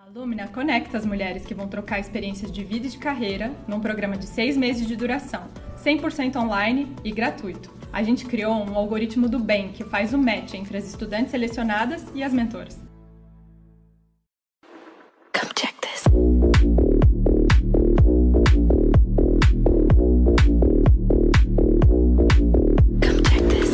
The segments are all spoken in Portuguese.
A Lumina conecta as mulheres que vão trocar experiências de vida e de carreira num programa de 6 meses de duração, 100% online e gratuito. A gente criou um algoritmo do bem que faz o match entre as estudantes selecionadas e as mentoras. Come check this. Come check this.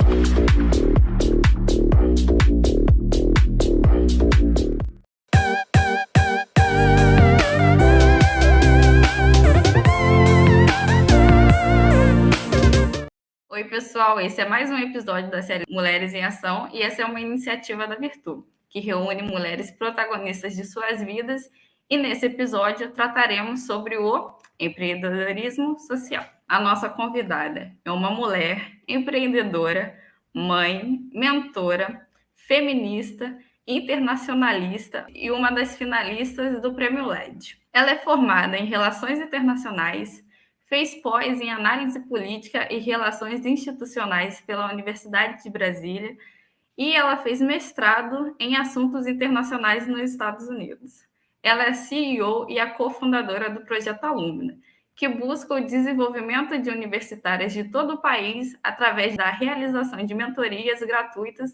Oi, pessoal, esse é mais um episódio da série Mulheres em Ação e essa é uma iniciativa da Virtu, que reúne mulheres protagonistas de suas vidas e nesse episódio trataremos sobre o empreendedorismo social. A nossa convidada é uma mulher empreendedora, mãe, mentora, feminista, internacionalista e uma das finalistas do Prêmio LED. Ela é formada em Relações Internacionais, fez pós em Análise Política e Relações Institucionais pela Universidade de Brasília e ela fez mestrado em Assuntos Internacionais nos Estados Unidos. Ela é CEO e a cofundadora do Projeto Alumna, que busca o desenvolvimento de universitárias de todo o país através da realização de mentorias gratuitas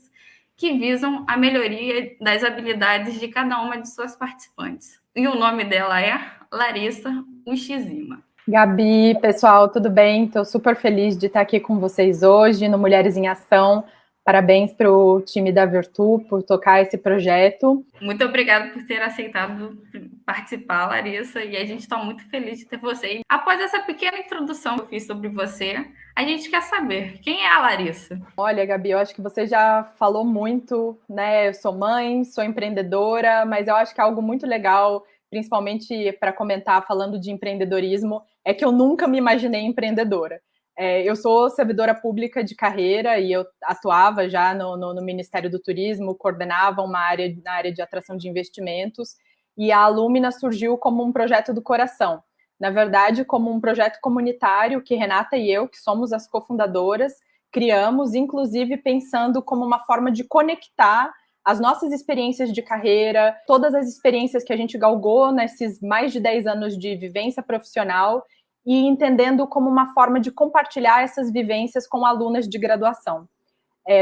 que visam a melhoria das habilidades de cada uma de suas participantes. E o nome dela é Larissa Ushizima. Gabi, pessoal, tudo bem? Estou super feliz de estar aqui com vocês hoje no Mulheres em Ação. Parabéns para o time da Virtu por tocar esse projeto. Muito obrigada por ter aceitado participar, Larissa, e a gente está muito feliz de ter você. Após essa pequena introdução que eu fiz sobre você, a gente quer saber, quem é a Larissa? Olha, Gabi, eu acho que você já falou muito, né? Eu sou mãe, sou empreendedora, mas eu acho que é algo muito legal, principalmente para comentar falando de empreendedorismo, é que eu nunca me imaginei empreendedora. Eu sou servidora pública de carreira e eu atuava já no Ministério do Turismo, coordenava uma área na área de atração de investimentos, e a Alumina surgiu como um projeto do coração. Na verdade, como um projeto comunitário que Renata e eu, que somos as cofundadoras, criamos, inclusive pensando como uma forma de conectar as nossas experiências de carreira, todas as experiências que a gente galgou nesses mais de 10 anos de vivência profissional e entendendo como uma forma de compartilhar essas vivências com alunas de graduação.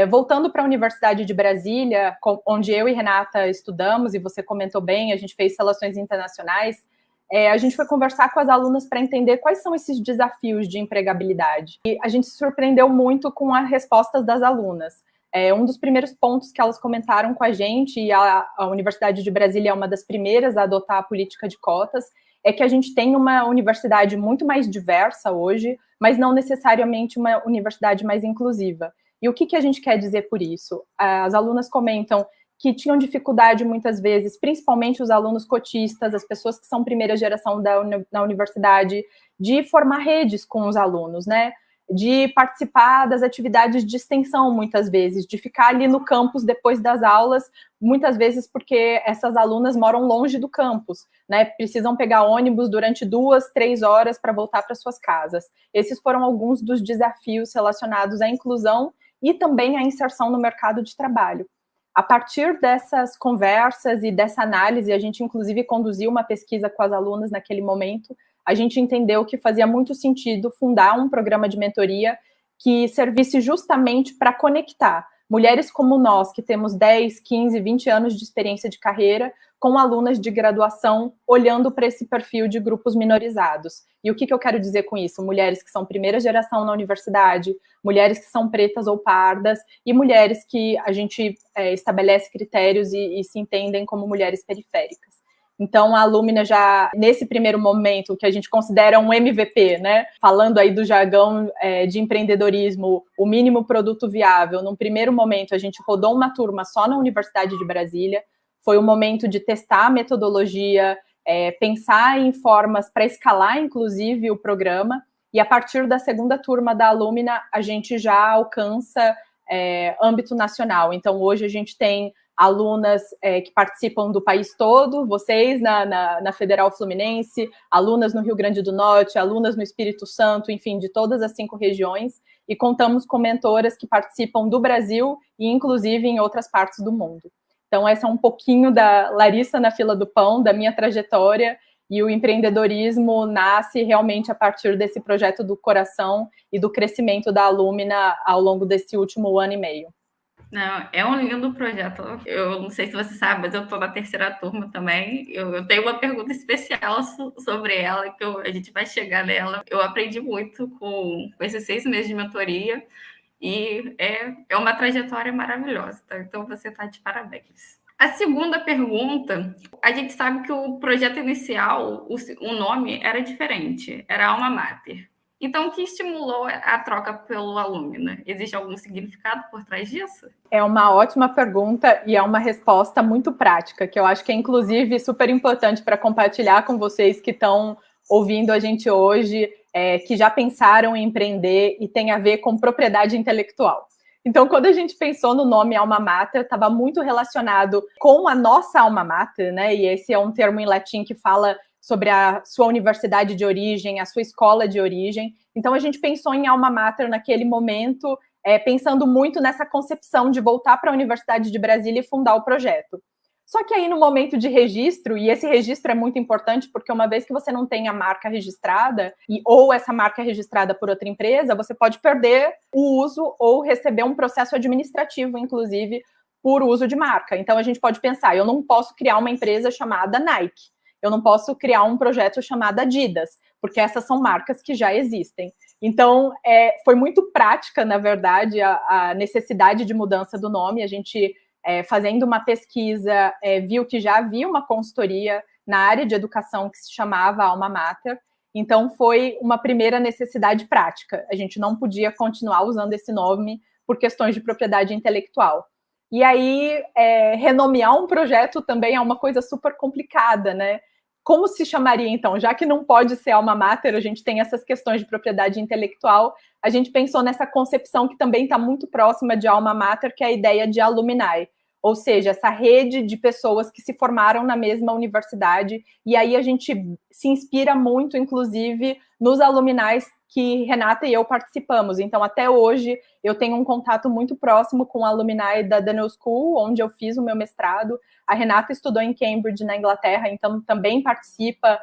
Voltando para a Universidade de Brasília, onde eu e Renata estudamos, e você comentou bem, a gente fez relações internacionais, a gente foi conversar com as alunas para entender quais são esses desafios de empregabilidade. E a gente se surpreendeu muito com as respostas das alunas. Um dos primeiros pontos que elas comentaram com a gente, e a Universidade de Brasília é uma das primeiras a adotar a política de cotas, é que a gente tem uma universidade muito mais diversa hoje, mas não necessariamente uma universidade mais inclusiva. E o que a gente quer dizer por isso? As alunas comentam que tinham dificuldade muitas vezes, principalmente os alunos cotistas, as pessoas que são primeira geração da universidade, de formar redes com os alunos, né? De participar das atividades de extensão, muitas vezes, de ficar ali no campus depois das aulas, muitas vezes porque essas alunas moram longe do campus, né? Precisam pegar ônibus durante 2, 3 horas para voltar para suas casas. Esses foram alguns dos desafios relacionados à inclusão e também à inserção no mercado de trabalho. A partir dessas conversas e dessa análise, a gente inclusive conduziu uma pesquisa com as alunas naquele momento, a gente entendeu que fazia muito sentido fundar um programa de mentoria que servisse justamente para conectar mulheres como nós, que temos 10, 15, 20 anos de experiência de carreira, com alunas de graduação, olhando para esse perfil de grupos minorizados. E o que eu quero dizer com isso? Mulheres que são primeira geração na universidade, mulheres que são pretas ou pardas, e mulheres que a gente estabelece critérios e se entendem como mulheres periféricas. Então, a Alumina já, nesse primeiro momento, que a gente considera um MVP, né? Falando aí do jargão de empreendedorismo, o mínimo produto viável, num primeiro momento, a gente rodou uma turma só na Universidade de Brasília, foi o momento de testar a metodologia, pensar em formas para escalar, inclusive, o programa, e a partir da segunda turma da Alumina, a gente já alcança âmbito nacional. Então, hoje a gente tem alunas que participam do país todo, vocês na Federal Fluminense, alunas no Rio Grande do Norte, alunas no Espírito Santo, enfim, de todas as 5 regiões, e contamos com mentoras que participam do Brasil e, inclusive, em outras partes do mundo. Então, essa é um pouquinho da Larissa na fila do pão, da minha trajetória, e o empreendedorismo nasce realmente a partir desse projeto do coração e do crescimento da Alumina ao longo desse último ano e meio. Não, é um lindo projeto. Eu não sei se você sabe, mas eu estou na terceira turma também. Eu tenho uma pergunta especial sobre ela, que a gente vai chegar nela. Eu aprendi muito com esses 6 meses de mentoria e é uma trajetória maravilhosa, tá? Então você está de parabéns. A segunda pergunta, a gente sabe que o projeto inicial, o nome era diferente, era Alma Mater. Então, o que estimulou a troca pelo Alumina? Existe algum significado por trás disso? É uma ótima pergunta e é uma resposta muito prática, que eu acho que é, inclusive, super importante para compartilhar com vocês que estão ouvindo a gente hoje, que já pensaram em empreender e tem a ver com propriedade intelectual. Então, quando a gente pensou no nome Alma Mater, estava muito relacionado com a nossa Alma Mater, né? E esse é um termo em latim que fala sobre a sua universidade de origem, a sua escola de origem. Então, a gente pensou em Alma Mater naquele momento, pensando muito nessa concepção de voltar para a Universidade de Brasília e fundar o projeto. Só que aí, no momento de registro, e esse registro é muito importante, porque uma vez que você não tem a marca registrada, ou essa marca é registrada por outra empresa, você pode perder o uso ou receber um processo administrativo, inclusive, por uso de marca. Então, a gente pode pensar, eu não posso criar uma empresa chamada Nike, eu não posso criar um projeto chamado Adidas, porque essas são marcas que já existem. Então, foi muito prática, na verdade, a necessidade de mudança do nome. A gente, fazendo uma pesquisa, viu que já havia uma consultoria na área de educação que se chamava Alma Mater. Então, foi uma primeira necessidade prática. A gente não podia continuar usando esse nome por questões de propriedade intelectual. E aí, renomear um projeto também é uma coisa super complicada, né? Como se chamaria, então? Já que não pode ser Alma Mater, a gente tem essas questões de propriedade intelectual, a gente pensou nessa concepção que também está muito próxima de Alma Mater, que é a ideia de alumni, ou seja, essa rede de pessoas que se formaram na mesma universidade, e aí a gente se inspira muito, inclusive, nos alumni que Renata e eu participamos. Então, até hoje, eu tenho um contato muito próximo com a alumni da Daniel School, onde eu fiz o meu mestrado. A Renata estudou em Cambridge, na Inglaterra, então também participa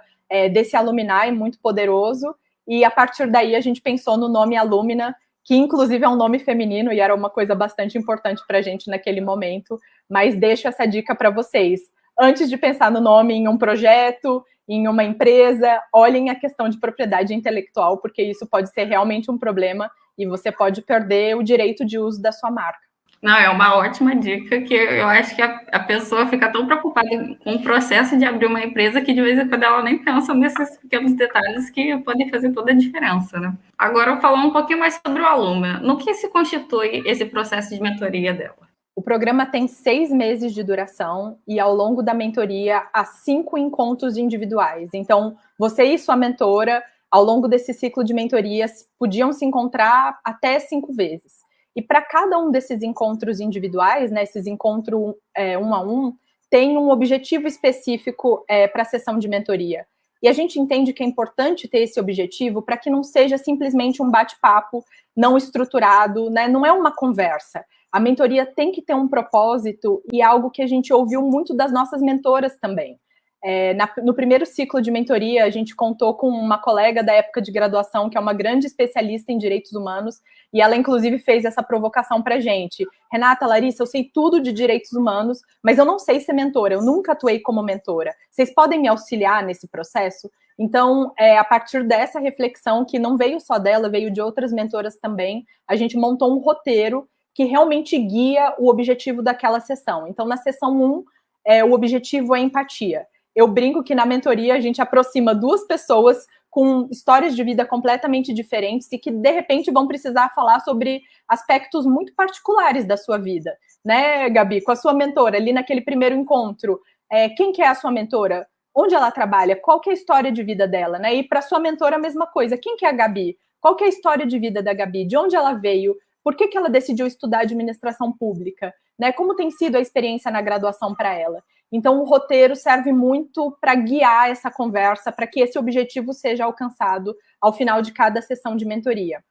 desse alumni muito poderoso. E a partir daí, a gente pensou no nome Alumina, que inclusive é um nome feminino e era uma coisa bastante importante para a gente naquele momento. Mas deixo essa dica para vocês. Antes de pensar no nome em um projeto, em uma empresa, olhem a questão de propriedade intelectual, porque isso pode ser realmente um problema e você pode perder o direito de uso da sua marca. Não, é uma ótima dica, que eu acho que a pessoa fica tão preocupada com o processo de abrir uma empresa que de vez em quando ela nem pensa nesses pequenos detalhes que podem fazer toda a diferença, né? Agora, eu vou falar um pouquinho mais sobre o Alumina. No que se constitui esse processo de mentoria dela? O programa tem 6 meses de duração e ao longo da mentoria há 5 encontros individuais. Então, você e sua mentora, ao longo desse ciclo de mentorias, podiam se encontrar até 5 vezes. E para cada um desses encontros individuais, né, esses encontros 1 a 1, tem um objetivo específico para a sessão de mentoria. E a gente entende que é importante ter esse objetivo para que não seja simplesmente um bate-papo não estruturado, né? Não é uma conversa. A mentoria tem que ter um propósito e algo que a gente ouviu muito das nossas mentoras também. No primeiro ciclo de mentoria, a gente contou com uma colega da época de graduação, que é uma grande especialista em direitos humanos, e ela, inclusive, fez essa provocação para a gente. Renata, Larissa, eu sei tudo de direitos humanos, mas eu não sei ser mentora, eu nunca atuei como mentora. Vocês podem me auxiliar nesse processo? Então, a partir dessa reflexão, que não veio só dela, veio de outras mentoras também, a gente montou um roteiro que realmente guia o objetivo daquela sessão. Então, na sessão 1, o objetivo é empatia. Eu brinco que na mentoria a gente aproxima 2 pessoas com histórias de vida completamente diferentes e que, de repente, vão precisar falar sobre aspectos muito particulares da sua vida. Né, Gabi? Com a sua mentora, ali naquele primeiro encontro, quem que é a sua mentora? Onde ela trabalha? Qual que é a história de vida dela? Né? E para sua mentora, a mesma coisa. Quem que é a Gabi? Qual que é a história de vida da Gabi? De onde ela veio? Por que ela decidiu estudar administração pública? Né? Como tem sido a experiência na graduação para ela? Então, o roteiro serve muito para guiar essa conversa, para que esse objetivo seja alcançado ao final de cada sessão de mentoria.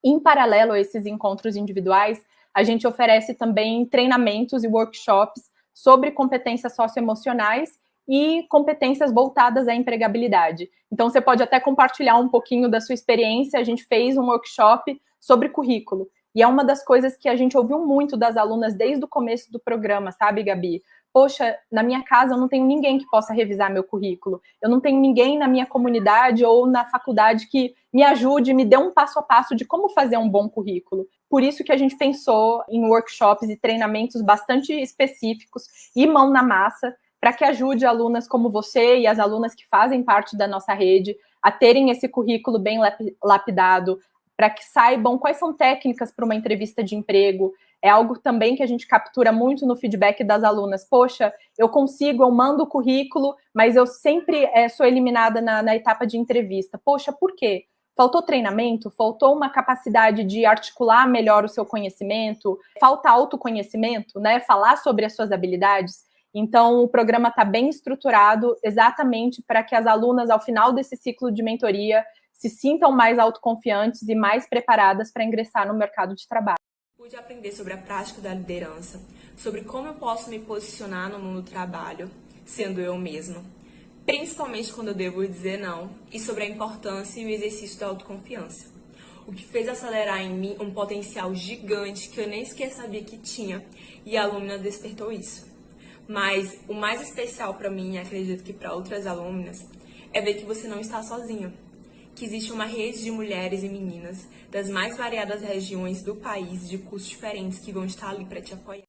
Em paralelo a esses encontros individuais, a gente oferece também treinamentos e workshops sobre competências socioemocionais e competências voltadas à empregabilidade. Então, você pode até compartilhar um pouquinho da sua experiência. A gente fez um workshop sobre currículo. E é uma das coisas que a gente ouviu muito das alunas desde o começo do programa, sabe, Gabi? Poxa, na minha casa eu não tenho ninguém que possa revisar meu currículo. Eu não tenho ninguém na minha comunidade ou na faculdade que me ajude, me dê um passo a passo de como fazer um bom currículo. Por isso que a gente pensou em workshops e treinamentos bastante específicos e mão na massa, para que ajude alunas como você e as alunas que fazem parte da nossa rede a terem esse currículo bem lapidado, para que saibam quais são técnicas para uma entrevista de emprego. É algo também que a gente captura muito no feedback das alunas. Poxa, eu mando o currículo, mas eu sempre sou eliminada na etapa de entrevista. Poxa, por quê? Faltou treinamento? Faltou uma capacidade de articular melhor o seu conhecimento? Falta autoconhecimento, né? Falar sobre as suas habilidades? Então, o programa está bem estruturado exatamente para que as alunas, ao final desse ciclo de mentoria, se sintam mais autoconfiantes e mais preparadas para ingressar no mercado de trabalho. Pude aprender sobre a prática da liderança, sobre como eu posso me posicionar no mundo do trabalho, sendo eu mesma, principalmente quando eu devo dizer não, e sobre a importância e o exercício da autoconfiança. O que fez acelerar em mim um potencial gigante que eu nem sequer sabia que tinha, e a aluna despertou isso. Mas o mais especial para mim, e acredito que para outras alunas, é ver que você não está sozinha. Que existe uma rede de mulheres e meninas das mais variadas regiões do país, de cursos diferentes, que vão estar ali para te apoiar.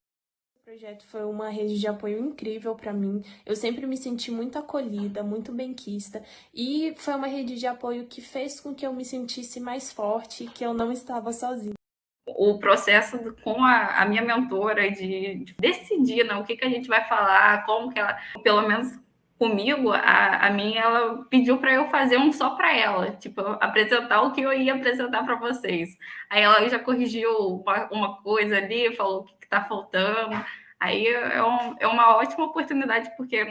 O projeto foi uma rede de apoio incrível para mim. Eu sempre me senti muito acolhida, muito benquista, e foi uma rede de apoio que fez com que eu me sentisse mais forte, que eu não estava sozinha. O processo com a minha mentora de decidir, né, o que a gente vai falar, como que ela, pelo menos comigo, a minha, ela pediu para eu fazer um só para ela, tipo, apresentar o que eu ia apresentar para vocês. Aí ela já corrigiu uma coisa ali, falou o que está faltando. Aí é uma ótima oportunidade, porque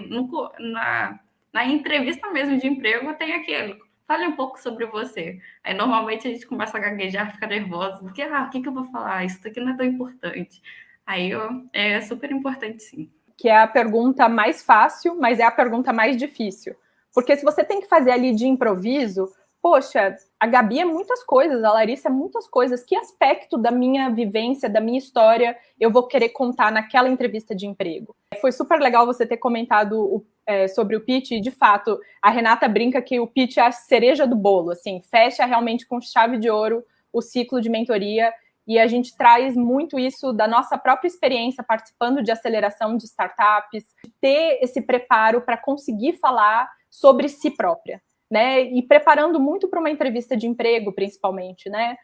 na entrevista mesmo de emprego tem aquele, fale um pouco sobre você. Aí normalmente a gente começa a gaguejar, fica nervosa, porque o que eu vou falar? Isso daqui não é tão importante. Aí é super importante, sim. Que é a pergunta mais fácil, mas é a pergunta mais difícil. Porque se você tem que fazer ali de improviso, poxa, a Gabi é muitas coisas, a Larissa é muitas coisas. Que aspecto da minha vivência, da minha história, eu vou querer contar naquela entrevista de emprego? Foi super legal você ter comentado sobre o pitch, e de fato, a Renata brinca que o pitch é a cereja do bolo, assim, fecha realmente com chave de ouro o ciclo de mentoria. E a gente traz muito isso da nossa própria experiência participando de aceleração de startups, ter esse preparo para conseguir falar sobre si própria, né? E preparando muito para uma entrevista de emprego, principalmente, né?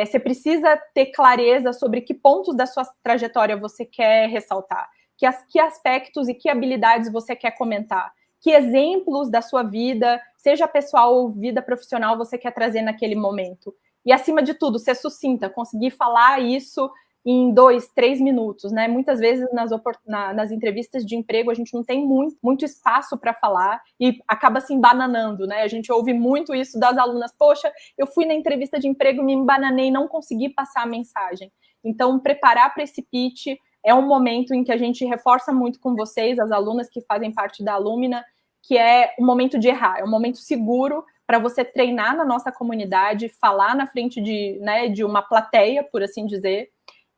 Você precisa ter clareza sobre que pontos da sua trajetória você quer ressaltar, que aspectos e que habilidades você quer comentar, que exemplos da sua vida, seja pessoal ou vida profissional, você quer trazer naquele momento. E, acima de tudo, ser sucinta, conseguir falar isso em 2, 3 minutos, né? Muitas vezes nas entrevistas de emprego a gente não tem muito espaço para falar e acaba se embananando, né? A gente ouve muito isso das alunas. Poxa, eu fui na entrevista de emprego, me embananei, não consegui passar a mensagem. Então, preparar para esse pitch é um momento em que a gente reforça muito com vocês, as alunas que fazem parte da Alumina, que é o momento de errar, é um momento seguro para você treinar na nossa comunidade, falar na frente de uma plateia, por assim dizer,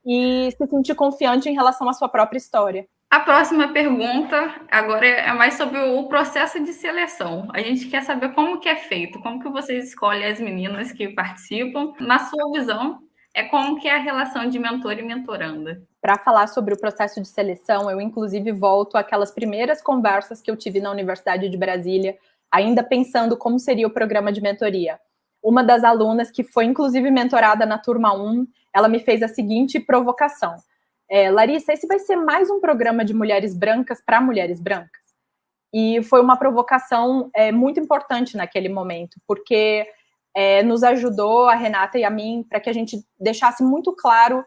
e se sentir confiante em relação à sua própria história. A próxima pergunta agora é mais sobre o processo de seleção. A gente quer saber como que é feito, como que vocês escolhem as meninas que participam. Na sua visão, como que é a relação de mentor e mentoranda? Para falar sobre o processo de seleção, eu inclusive volto àquelas primeiras conversas que eu tive na Universidade de Brasília, ainda pensando como seria o programa de mentoria. Uma das alunas, que foi inclusive mentorada na turma 1, ela me fez a seguinte provocação. Larissa, esse vai ser mais um programa de mulheres brancas para mulheres brancas? E foi uma provocação muito importante naquele momento, porque nos ajudou, a Renata e a mim, para que a gente deixasse muito claro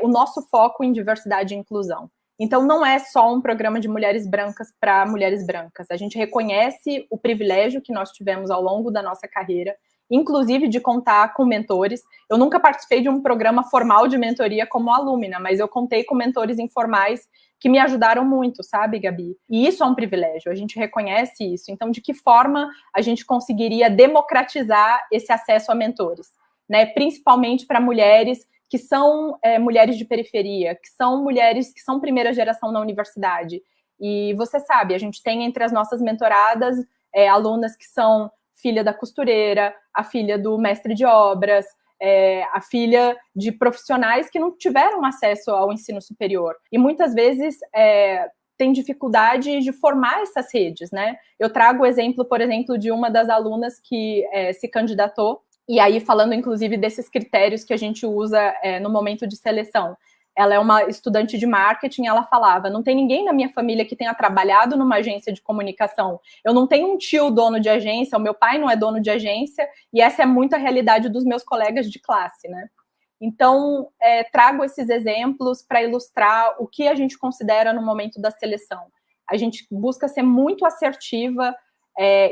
o nosso foco em diversidade e inclusão. Então, não é só um programa de mulheres brancas para mulheres brancas. A gente reconhece o privilégio que nós tivemos ao longo da nossa carreira inclusive de contar com mentores. Eu nunca participei de um programa formal de mentoria como alumna, mas eu contei com mentores informais que me ajudaram muito, sabe, Gabi? E isso é um privilégio, a gente reconhece isso. Então, de que forma a gente conseguiria democratizar esse acesso a mentores, né? Principalmente para mulheres que são mulheres de periferia, que são mulheres que são primeira geração na universidade. E você sabe, a gente tem entre as nossas mentoradas alunas que são filha da costureira, a filha do mestre de obras, a filha de profissionais que não tiveram acesso ao ensino superior. E muitas vezes tem dificuldade de formar essas redes, né? Eu trago o exemplo, por exemplo, de uma das alunas que se candidatou, e aí falando, inclusive, desses critérios que a gente usa no momento de seleção. Ela é uma estudante de marketing, ela falava, não tem ninguém na minha família que tenha trabalhado numa agência de comunicação. Eu não tenho um tio dono de agência, o meu pai não é dono de agência, e essa é muito a realidade dos meus colegas de classe, né? Então, trago esses exemplos para ilustrar o que a gente considera no momento da seleção. A gente busca ser muito assertiva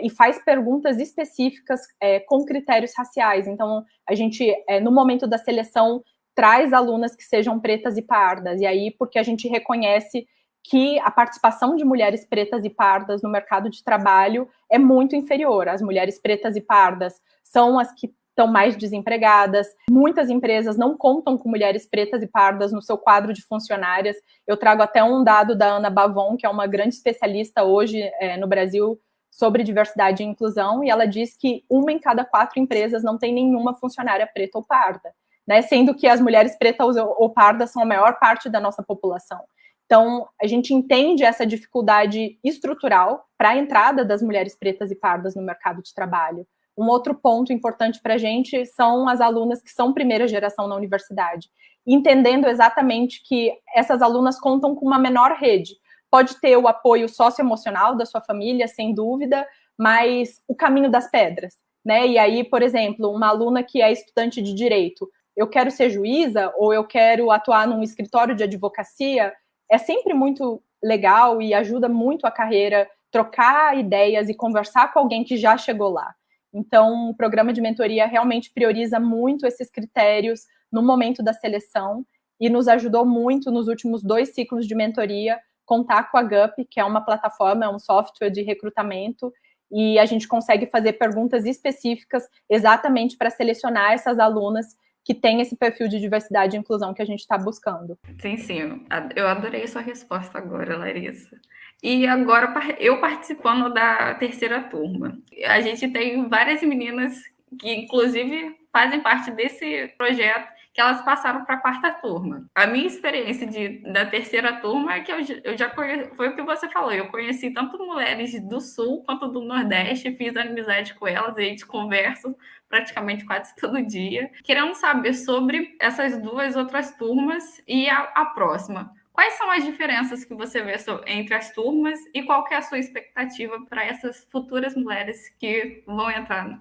e faz perguntas específicas com critérios raciais. Então, a gente, no momento da seleção, traz alunas que sejam pretas e pardas, e aí porque a gente reconhece que a participação de mulheres pretas e pardas no mercado de trabalho é muito inferior. As mulheres pretas e pardas são as que estão mais desempregadas, muitas empresas não contam com mulheres pretas e pardas no seu quadro de funcionárias. Eu trago até um dado da Ana Bavon, que é uma grande especialista hoje no Brasil sobre diversidade e inclusão, e ela diz que 1 em cada 4 empresas não tem nenhuma funcionária preta ou parda. Né, sendo que as mulheres pretas ou pardas são a maior parte da nossa população. Então, a gente entende essa dificuldade estrutural para a entrada das mulheres pretas e pardas no mercado de trabalho. Um outro ponto importante para a gente são as alunas que são primeira geração na universidade, entendendo exatamente que essas alunas contam com uma menor rede. Pode ter o apoio socioemocional da sua família, sem dúvida, mas o caminho das pedras, né? E aí, por exemplo, uma aluna que é estudante de direito, eu quero ser juíza ou eu quero atuar num escritório de advocacia, é sempre muito legal e ajuda muito a carreira trocar ideias e conversar com alguém que já chegou lá. Então, o programa de mentoria realmente prioriza muito esses critérios no momento da seleção e nos ajudou muito nos últimos 2 ciclos de mentoria contar com a GUP, que é uma plataforma, é um software de recrutamento, e a gente consegue fazer perguntas específicas exatamente para selecionar essas alunas que tem esse perfil de diversidade e inclusão que a gente está buscando. Sim. Eu adorei sua resposta agora, Larissa. E agora, eu participando da 3ª turma. A gente tem várias meninas que, inclusive, fazem parte desse projeto, que elas passaram para a 4ª turma. A minha experiência da 3ª turma é que eu já conheci, foi o que você falou, eu conheci tanto mulheres do Sul quanto do Nordeste, fiz amizade com elas, e a gente conversa praticamente quase todo dia, querendo saber sobre essas 2 outras turmas e a próxima. Quais são as diferenças que você vê entre as turmas e qual que é a sua expectativa para essas futuras mulheres que vão entrar?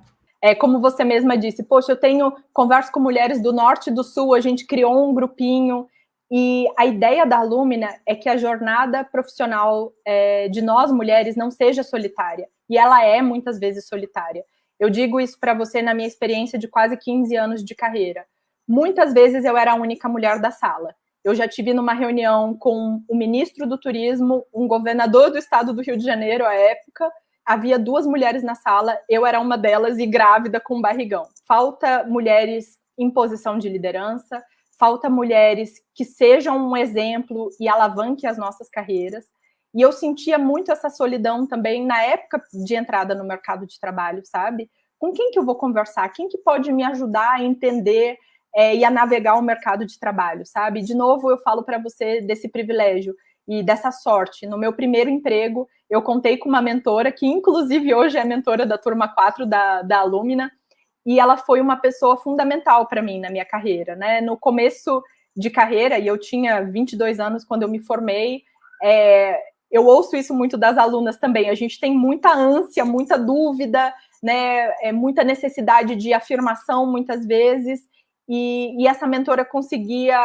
Como você mesma disse, poxa, converso com mulheres do Norte e do Sul, a gente criou um grupinho, e a ideia da Alumna é que a jornada profissional de nós, mulheres, não seja solitária, e ela é muitas vezes solitária. Eu digo isso para você na minha experiência de quase 15 anos de carreira. Muitas vezes eu era a única mulher da sala. Eu já tive numa reunião com o ministro do turismo, um governador do estado do Rio de Janeiro à época, havia 2 mulheres na sala, eu era uma delas e grávida com barrigão. Falta mulheres em posição de liderança, falta mulheres que sejam um exemplo e alavanquem as nossas carreiras. E eu sentia muito essa solidão também na época de entrada no mercado de trabalho, sabe? Com quem que eu vou conversar? Quem que pode me ajudar a entender e a navegar o mercado de trabalho, sabe? De novo, eu falo para você desse privilégio e dessa sorte. No meu primeiro emprego, eu contei com uma mentora, que inclusive hoje é mentora da turma 4 da Alumna, e ela foi uma pessoa fundamental para mim na minha carreira, né? No começo de carreira, e eu tinha 22 anos quando eu me formei, eu ouço isso muito das alunas também, a gente tem muita ânsia, muita dúvida, né? Muita necessidade de afirmação muitas vezes, e essa mentora conseguia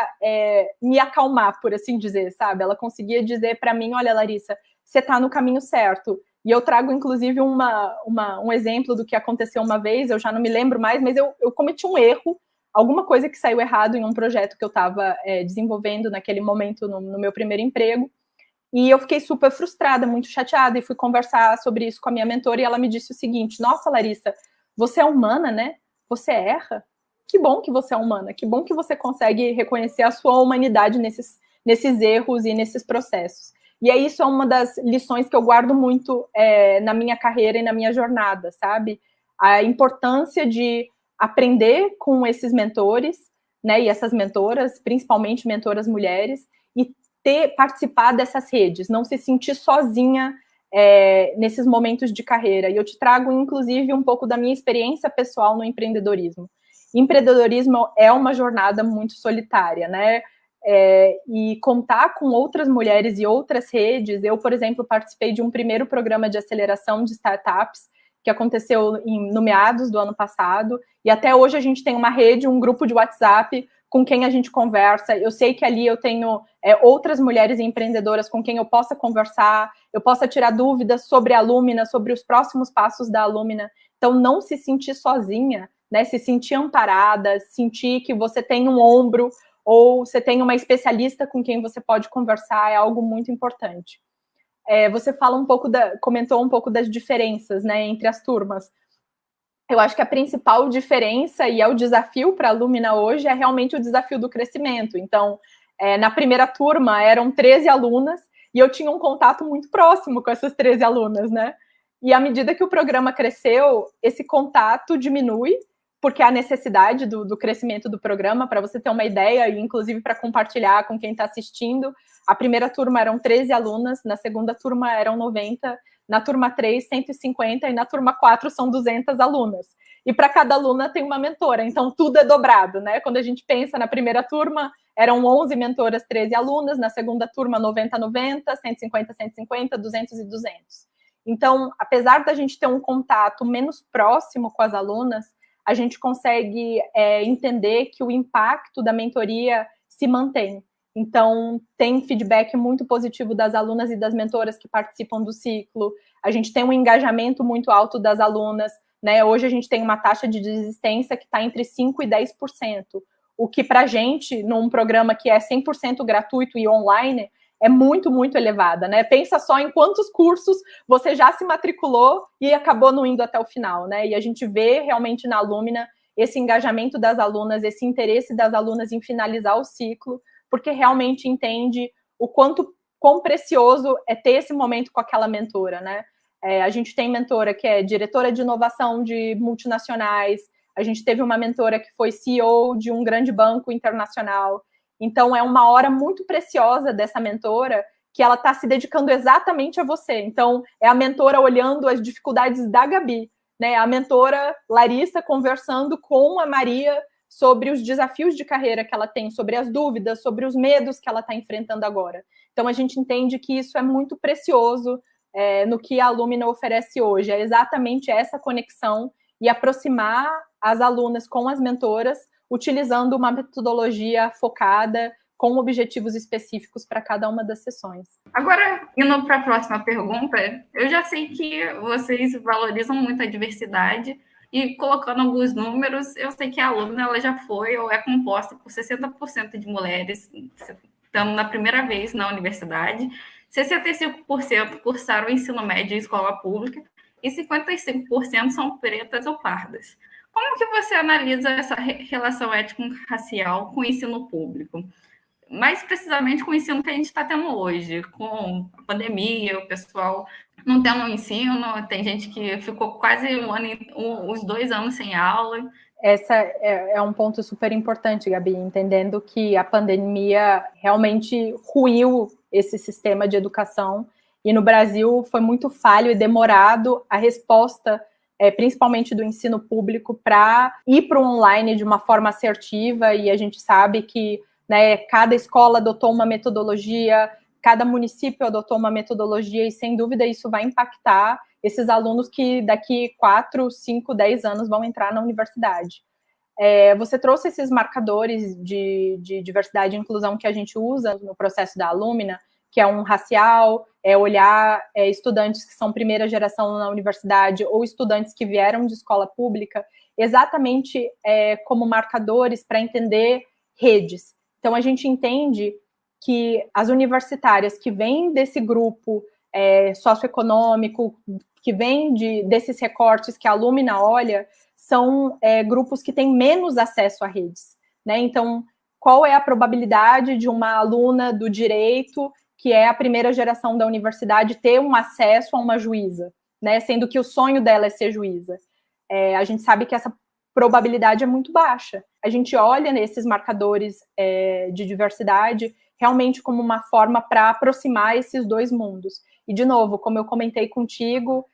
me acalmar, por assim dizer, sabe? Ela conseguia dizer para mim, olha, Larissa, você está no caminho certo, E eu trago, inclusive, um exemplo do que aconteceu uma vez, eu já não me lembro mais, mas eu cometi um erro, alguma coisa que saiu errado em um projeto que eu estava desenvolvendo naquele momento no meu primeiro emprego. E eu fiquei super frustrada, muito chateada, e fui conversar sobre isso com a minha mentora, e ela me disse o seguinte: nossa, Larissa, você é humana, né? Você erra? Que bom que você é humana, que bom que você consegue reconhecer a sua humanidade nesses erros e nesses processos. E aí isso é uma das lições que eu guardo muito na minha carreira e na minha jornada, sabe? A importância de aprender com esses mentores, né, e essas mentoras, principalmente mentoras mulheres, e participar dessas redes, não se sentir sozinha nesses momentos de carreira. E eu te trago, inclusive, um pouco da minha experiência pessoal no empreendedorismo. Empreendedorismo é uma jornada muito solitária, né? E contar com outras mulheres e outras redes. Eu, por exemplo, participei de um primeiro programa de aceleração de startups que aconteceu no meados do ano passado, e até hoje a gente tem uma rede, um grupo de WhatsApp com quem a gente conversa. Eu sei que ali eu tenho outras mulheres empreendedoras com quem eu possa conversar, eu possa tirar dúvidas sobre a Lumina, sobre os próximos passos da Lumina. Então, não se sentir sozinha, né? Se sentir amparada, sentir que você tem um ombro ou você tem uma especialista com quem você pode conversar, é algo muito importante. Você comentou um pouco das diferenças, né, entre as turmas. Eu acho que a principal diferença, e é o desafio para a Lumina hoje, é realmente o desafio do crescimento. Então, na primeira turma, eram 13 alunas, e eu tinha um contato muito próximo com essas 13 alunas, né? E à medida que o programa cresceu, esse contato diminui, porque há necessidade do crescimento do programa. Para você ter uma ideia, e inclusive para compartilhar com quem está assistindo, a primeira turma eram 13 alunas, na segunda turma eram 90, na turma 3, 150, e na turma 4 são 200 alunas. E para cada aluna tem uma mentora, então tudo é dobrado, né? Quando a gente pensa na primeira turma, eram 11 mentoras, 13 alunas, na segunda turma 90, 90, 150, 150, 200 e 200. Então, apesar da gente ter um contato menos próximo com as alunas, a gente consegue entender que o impacto da mentoria se mantém. Então, tem feedback muito positivo das alunas e das mentoras que participam do ciclo. A gente tem um engajamento muito alto das alunas, né? Hoje a gente tem uma taxa de desistência que está entre 5% e 10%, o que para a gente, num programa que é 100% gratuito e online, é muito, muito elevada, né? Pensa só em quantos cursos você já se matriculou e acabou não indo até o final, né? E a gente vê realmente na Lumina esse engajamento das alunas, esse interesse das alunas em finalizar o ciclo, porque realmente entende quão precioso é ter esse momento com aquela mentora, né? A gente tem mentora que é diretora de inovação de multinacionais, a gente teve uma mentora que foi CEO de um grande banco internacional. Então, é uma hora muito preciosa dessa mentora que ela está se dedicando exatamente a você. Então, é a mentora olhando as dificuldades da Gabi, né? A mentora Larissa conversando com a Maria sobre os desafios de carreira que ela tem, sobre as dúvidas, sobre os medos que ela está enfrentando agora. Então, a gente entende que isso é muito precioso no que a Lumina oferece hoje. É exatamente essa conexão e aproximar as alunas com as mentoras, utilizando uma metodologia focada, com objetivos específicos para cada uma das sessões. Agora, indo para a próxima pergunta, eu já sei que vocês valorizam muito a diversidade, e colocando alguns números, eu sei que a Lumina ela já foi ou é composta por 60% de mulheres, estando na primeira vez na universidade, 65% cursaram o ensino médio em escola pública e 55% são pretas ou pardas. Como que você analisa essa relação étnico-racial com o ensino público? Mais precisamente com o ensino que a gente está tendo hoje, com a pandemia, o pessoal não tendo ensino, tem gente que ficou quase uns 2 anos sem aula. Esse é um ponto super importante, Gabi, entendendo que a pandemia realmente ruiu esse sistema de educação, e no Brasil foi muito falho e demorado a resposta, principalmente do ensino público, para ir para o online de uma forma assertiva, e a gente sabe que, né, cada escola adotou uma metodologia, cada município adotou uma metodologia, e sem dúvida isso vai impactar esses alunos que daqui 4, 5, 10 anos vão entrar na universidade. Você trouxe esses marcadores de diversidade e inclusão que a gente usa no processo da Lumina, que é um racial, é olhar estudantes que são primeira geração na universidade ou estudantes que vieram de escola pública, exatamente como marcadores para entender redes. Então, a gente entende que as universitárias que vêm desse grupo socioeconômico, que vêm desses recortes que a Lumina olha, são grupos que têm menos acesso a redes, né? Então, qual é a probabilidade de uma aluna do direito, que é a primeira geração da universidade, ter um acesso a uma juíza, né? Sendo que o sonho dela é ser juíza. A gente sabe que essa probabilidade é muito baixa. A gente olha nesses marcadores de diversidade realmente como uma forma para aproximar esses dois mundos. E, de novo, como eu comentei contigo,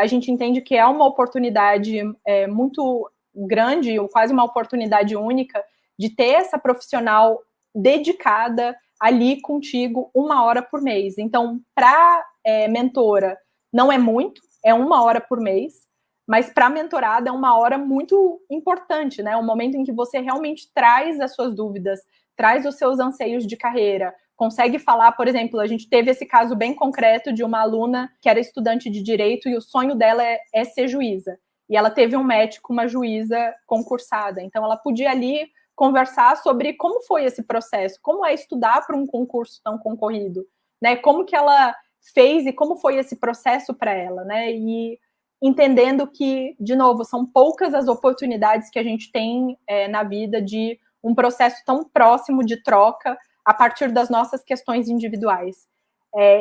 a gente entende que é uma oportunidade muito grande, quase uma oportunidade única, de ter essa profissional dedicada ali contigo 1 hora por mês. Então, para mentora, não é muito, é 1 hora por mês, mas para mentorada é 1 hora muito importante, né? Um momento em que você realmente traz as suas dúvidas, traz os seus anseios de carreira, consegue falar, por exemplo, a gente teve esse caso bem concreto de uma aluna que era estudante de direito e o sonho dela é ser juíza. E ela teve um match com uma juíza concursada. Então, ela podia ali conversar sobre como foi esse processo, como é estudar para um concurso tão concorrido, né? Como que ela fez e como foi esse processo para ela, né? E entendendo que, de novo, são poucas as oportunidades que a gente tem na vida de um processo tão próximo de troca a partir das nossas questões individuais.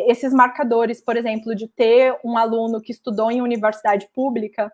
Esses marcadores, por exemplo, de ter um aluno que estudou em universidade pública,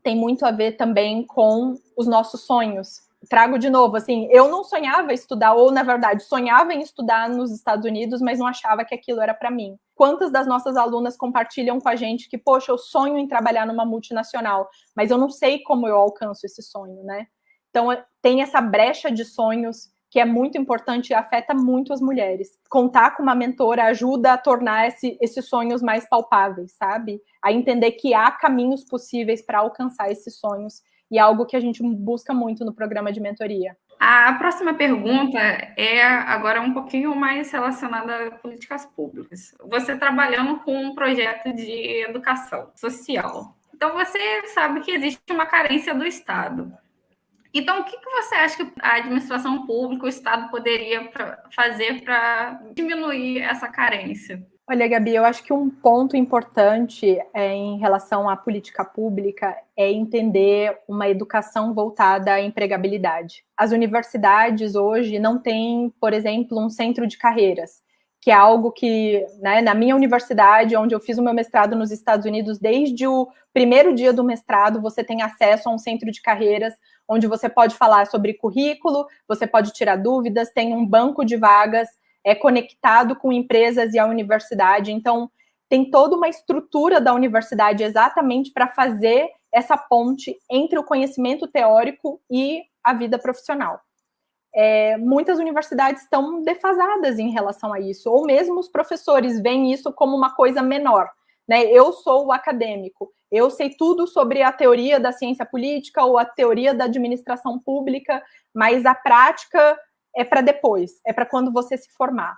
tem muito a ver também com os nossos sonhos. Trago de novo, assim, eu não sonhava estudar, ou, na verdade, sonhava em estudar nos Estados Unidos, mas não achava que aquilo era para mim. Quantas das nossas alunas compartilham com a gente que, poxa, eu sonho em trabalhar numa multinacional, mas eu não sei como eu alcanço esse sonho, né? Então, tem essa brecha de sonhos que é muito importante e afeta muito as mulheres. Contar com uma mentora ajuda a tornar esses sonhos mais palpáveis, sabe? A entender que há caminhos possíveis para alcançar esses sonhos, e é algo que a gente busca muito no programa de mentoria. A próxima pergunta é agora um pouquinho mais relacionada a políticas públicas. Você trabalhando com um projeto de educação social. Então, você sabe que existe uma carência do Estado. Então, o que você acha que a administração pública, o Estado, poderia fazer para diminuir essa carência? Olha, Gabi, eu acho que um ponto importante em relação à política pública é entender uma educação voltada à empregabilidade. As universidades hoje não têm, por exemplo, um centro de carreiras, que é algo que, né, na minha universidade, onde eu fiz o meu mestrado nos Estados Unidos, desde o primeiro dia do mestrado, você tem acesso a um centro de carreiras, onde você pode falar sobre currículo, você pode tirar dúvidas, tem um banco de vagas, conectado com empresas e a universidade. Então, tem toda uma estrutura da universidade exatamente para fazer essa ponte entre o conhecimento teórico e a vida profissional. Muitas universidades estão defasadas em relação a isso, ou mesmo os professores veem isso como uma coisa menor, né? Eu sou o acadêmico, eu sei tudo sobre a teoria da ciência política ou a teoria da administração pública, mas a prática é para depois, é para quando você se formar.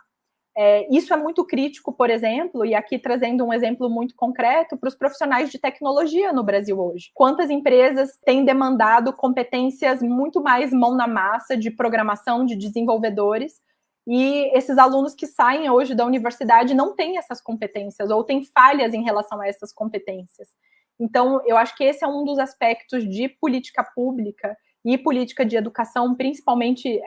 Isso é muito crítico, por exemplo, e aqui trazendo um exemplo muito concreto, para os profissionais de tecnologia no Brasil hoje. Quantas empresas têm demandado competências muito mais mão na massa de programação, de desenvolvedores, e esses alunos que saem hoje da universidade não têm essas competências, ou têm falhas em relação a essas competências. Então, eu acho que esse é um dos aspectos de política pública e política de educação, principalmente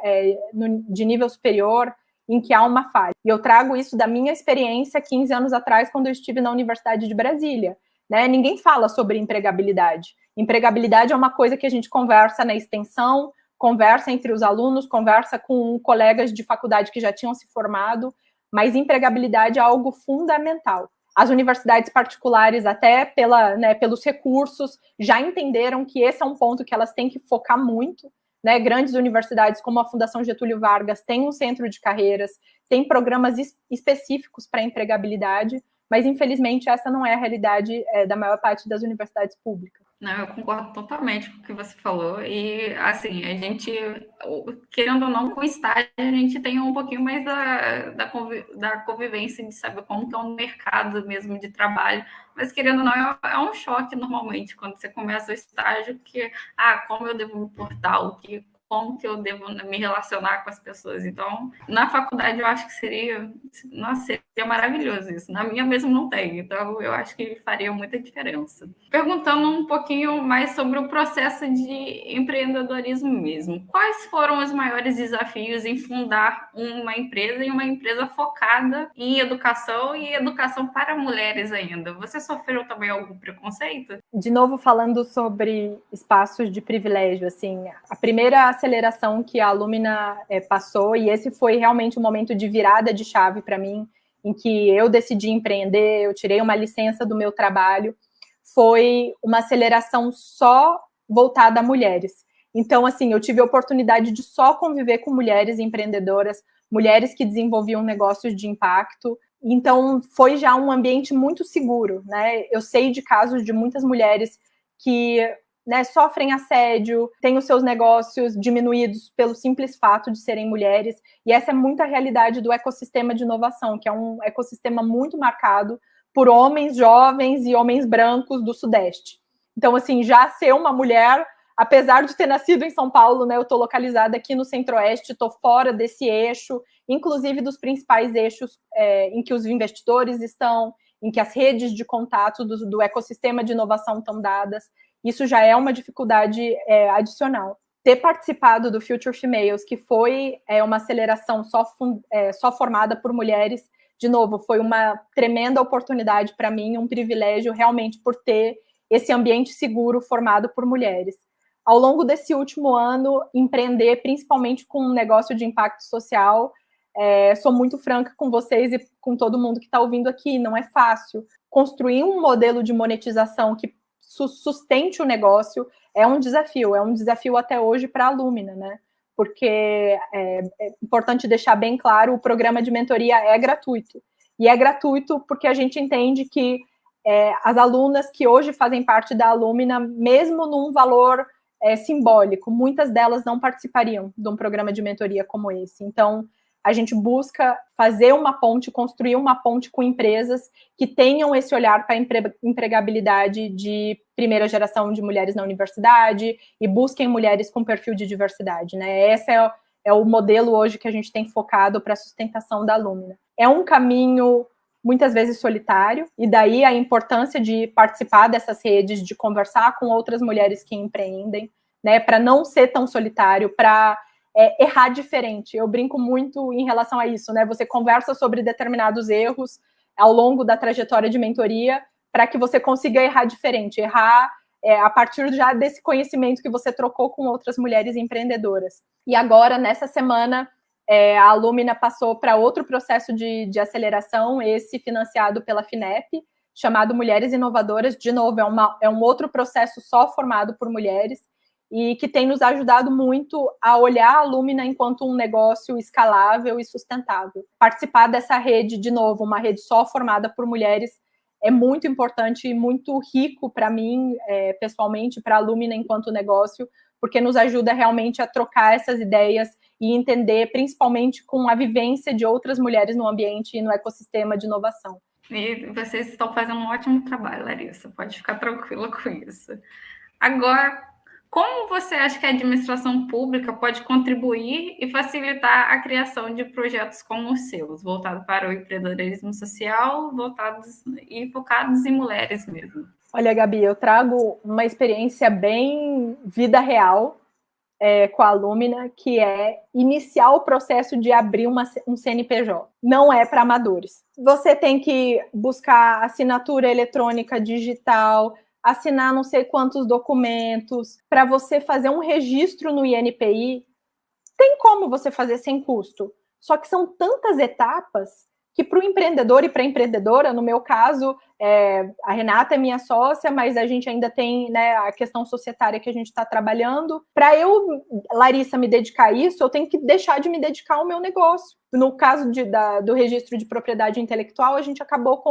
de nível superior, em que há uma falha. E eu trago isso da minha experiência 15 anos atrás, quando eu estive na Universidade de Brasília. Né? Ninguém fala sobre empregabilidade. Empregabilidade é uma coisa que a gente conversa na extensão, conversa entre os alunos, conversa com colegas de faculdade que já tinham se formado, mas empregabilidade é algo fundamental. As universidades particulares, até pelos recursos, já entenderam que esse é um ponto que elas têm que focar muito. Né? Grandes universidades como a Fundação Getúlio Vargas têm um centro de carreiras, tem programas específicos para empregabilidade, mas infelizmente essa não é a realidade da maior parte das universidades públicas. Não, eu concordo totalmente com o que você falou. E, assim, a gente, querendo ou não, com o estágio, a gente tem um pouquinho mais da convivência de saber como que é um mercado mesmo de trabalho. Mas, querendo ou não, é um choque normalmente quando você começa o estágio, que, como eu devo me portar, como que eu devo me relacionar com as pessoas. Então, na faculdade, eu acho que seria maravilhoso isso. Na minha mesmo não tem, então eu acho que faria muita diferença. Perguntando um pouquinho mais sobre o processo de empreendedorismo mesmo. Quais foram os maiores desafios em fundar uma empresa e uma empresa focada em educação e educação para mulheres ainda? Você sofreu também algum preconceito? De novo, falando sobre espaços de privilégio, assim, a primeira aceleração que a Lumina passou, e esse foi realmente um momento de virada de chave para mim, em que eu decidi empreender, eu tirei uma licença do meu trabalho, foi uma aceleração só voltada a mulheres. Então, assim, eu tive a oportunidade de só conviver com mulheres empreendedoras, mulheres que desenvolviam negócios de impacto. Então, foi já um ambiente muito seguro, né? Eu sei de casos de muitas mulheres que, né, sofrem assédio, têm os seus negócios diminuídos pelo simples fato de serem mulheres, e essa é muita realidade do ecossistema de inovação, que é um ecossistema muito marcado por homens jovens e homens brancos do Sudeste. Então, assim, já ser uma mulher, apesar de ter nascido em São Paulo, né, eu estou localizada aqui no Centro-Oeste, estou fora desse eixo, inclusive dos principais eixos em que os investidores estão, em que as redes de contato do ecossistema de inovação estão dadas. Isso já é uma dificuldade adicional. Ter participado do Future Females, que foi uma aceleração só formada por mulheres, de novo, foi uma tremenda oportunidade para mim, um privilégio realmente por ter esse ambiente seguro formado por mulheres. Ao longo desse último ano, empreender, principalmente com um negócio de impacto social, sou muito franca com vocês e com todo mundo que está ouvindo aqui, não é fácil. Construir um modelo de monetização que sustente o negócio é um desafio até hoje para a Lumina, né? Porque é importante deixar bem claro, o programa de mentoria é gratuito. E é gratuito porque a gente entende que as alunas que hoje fazem parte da Lumina, mesmo num valor simbólico, muitas delas não participariam de um programa de mentoria como esse. Então, a gente busca fazer uma ponte, construir uma ponte com empresas que tenham esse olhar para a empregabilidade de primeira geração de mulheres na universidade e busquem mulheres com perfil de diversidade, né? Esse é o modelo hoje que a gente tem focado para a sustentação da Lumina. É um caminho muitas vezes solitário, e daí a importância de participar dessas redes, de conversar com outras mulheres que empreendem, né, para não ser tão solitário, para errar diferente. Eu brinco muito em relação a isso, né? Você conversa sobre determinados erros ao longo da trajetória de mentoria para que você consiga errar diferente, errar a partir já desse conhecimento que você trocou com outras mulheres empreendedoras. E agora, nessa semana, a Lumina passou para outro processo de aceleração, esse financiado pela FINEP, chamado Mulheres Inovadoras. De novo, é um outro processo só formado por mulheres e que tem nos ajudado muito a olhar a Lumina enquanto um negócio escalável e sustentável. Participar dessa rede, de novo, uma rede só formada por mulheres, é muito importante e muito rico para mim, pessoalmente, para a Lumina enquanto negócio, porque nos ajuda realmente a trocar essas ideias e entender, principalmente com a vivência de outras mulheres no ambiente e no ecossistema de inovação. E vocês estão fazendo um ótimo trabalho, Larissa, pode ficar tranquila com isso. Agora, como você acha que a administração pública pode contribuir e facilitar a criação de projetos como os seus, voltados para o empreendedorismo social, voltados e focados em mulheres mesmo? Olha, Gabi, eu trago uma experiência bem vida real com a Lumina, que é iniciar o processo de abrir um CNPJ. Não é para amadores. Você tem que buscar assinatura eletrônica digital, assinar não sei quantos documentos, para você fazer um registro no INPI. Tem como você fazer sem custo. Só que são tantas etapas que para o empreendedor e para a empreendedora, no meu caso, a Renata é minha sócia, mas a gente ainda tem, né, a questão societária que a gente está trabalhando. Para eu, Larissa, me dedicar a isso, eu tenho que deixar de me dedicar ao meu negócio. No caso do registro de propriedade intelectual, a gente acabou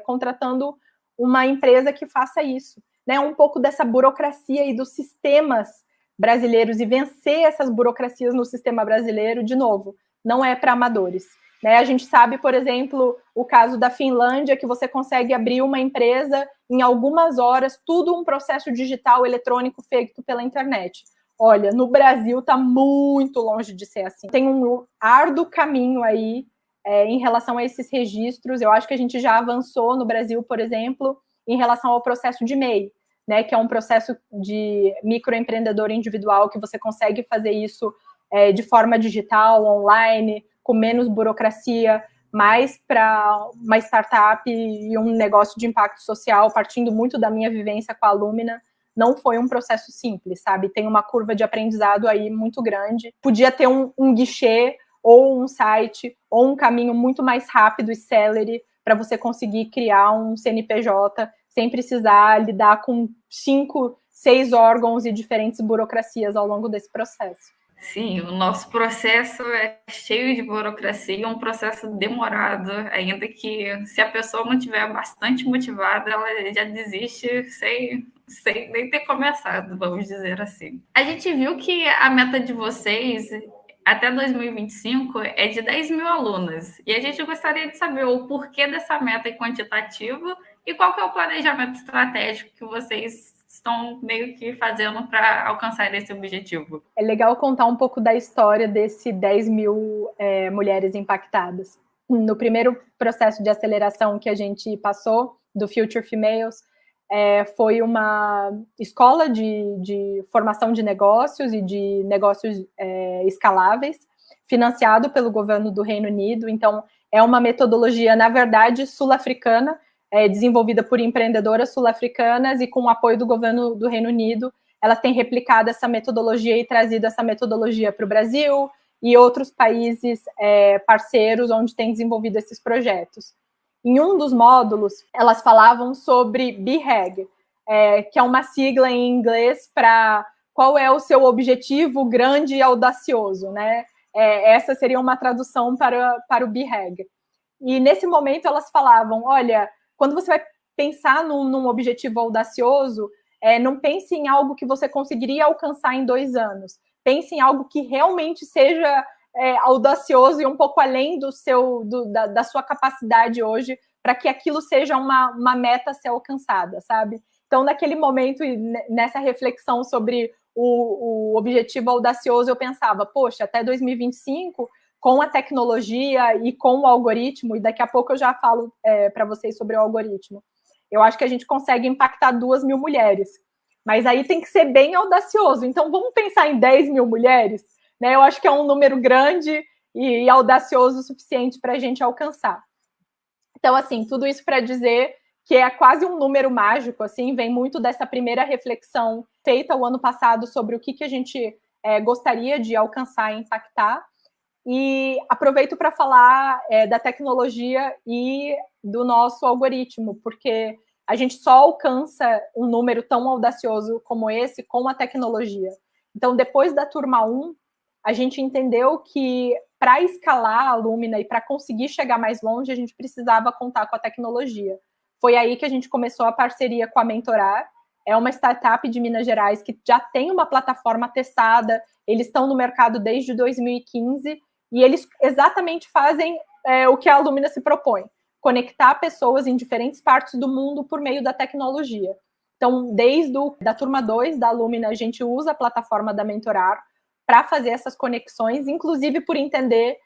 contratando uma empresa que faça isso. né, um pouco dessa burocracia e dos sistemas brasileiros e vencer essas burocracias no sistema brasileiro, de novo, não é para amadores. Né? A gente sabe, por exemplo, o caso da Finlândia, que você consegue abrir uma empresa em algumas horas, tudo um processo digital eletrônico feito pela internet. Olha, no Brasil está muito longe de ser assim. Tem um árduo caminho aí em relação a esses registros. Eu acho que a gente já avançou no Brasil, por exemplo, em relação ao processo de MEI, né, que é um processo de microempreendedor individual, que você consegue fazer isso de forma digital, online, com menos burocracia, mais para uma startup e um negócio de impacto social, partindo muito da minha vivência com a Lumina. Não foi um processo simples, sabe? Tem uma curva de aprendizado aí muito grande. Podia ter um guichê, ou um site, ou um caminho muito mais rápido e célere para você conseguir criar um CNPJ sem precisar lidar com 5, 6 órgãos e diferentes burocracias ao longo desse processo. Sim, o nosso processo é cheio de burocracia, um processo demorado, ainda que se a pessoa não estiver bastante motivada, ela já desiste sem nem ter começado, vamos dizer assim. A gente viu que a meta de vocês até 2025 é de 10 mil alunas, e a gente gostaria de saber o porquê dessa meta quantitativa e qual que é o planejamento estratégico que vocês estão meio que fazendo para alcançar esse objetivo. É legal contar um pouco da história desse 10 mil mulheres impactadas. No primeiro processo de aceleração que a gente passou, do Future Females, foi uma escola de formação de negócios e de negócios escaláveis, financiado pelo governo do Reino Unido. Então, é uma metodologia, na verdade, sul-africana, desenvolvida por empreendedoras sul-africanas e com o apoio do governo do Reino Unido. Elas têm replicado essa metodologia e trazido essa metodologia para o Brasil e outros países parceiros onde têm desenvolvido esses projetos. Em um dos módulos, elas falavam sobre BHAG, que é uma sigla em inglês para qual é o seu objetivo grande e audacioso, né? Essa seria uma tradução para o BHAG. E nesse momento elas falavam, olha, quando você vai pensar num objetivo audacioso, não pense em algo que você conseguiria alcançar em 2 anos. Pense em algo que realmente seja audacioso e um pouco além da sua capacidade hoje, para que aquilo seja uma meta a ser alcançada, sabe? Então, naquele momento, e nessa reflexão sobre o objetivo audacioso, eu pensava, poxa, até 2025... com a tecnologia e com o algoritmo, e daqui a pouco eu já falo para vocês sobre o algoritmo, eu acho que a gente consegue impactar 2 mil mulheres. Mas aí tem que ser bem audacioso. Então, vamos pensar em 10 mil mulheres? Né? Eu acho que é um número grande e audacioso o suficiente para a gente alcançar. Então, assim, tudo isso para dizer que é quase um número mágico, assim, vem muito dessa primeira reflexão feita o ano passado sobre o que a gente gostaria de alcançar e impactar. E aproveito para falar da tecnologia e do nosso algoritmo, porque a gente só alcança um número tão audacioso como esse com a tecnologia. Então, depois da turma 1, a gente entendeu que para escalar a Lumina e para conseguir chegar mais longe, a gente precisava contar com a tecnologia. Foi aí que a gente começou a parceria com a Mentorar. É uma startup de Minas Gerais que já tem uma plataforma testada, eles estão no mercado desde 2015, e eles exatamente fazem o que a Lumina se propõe, conectar pessoas em diferentes partes do mundo por meio da tecnologia. Então, desde da turma 2 da Lumina, a gente usa a plataforma da Mentorar para fazer essas conexões, inclusive por entender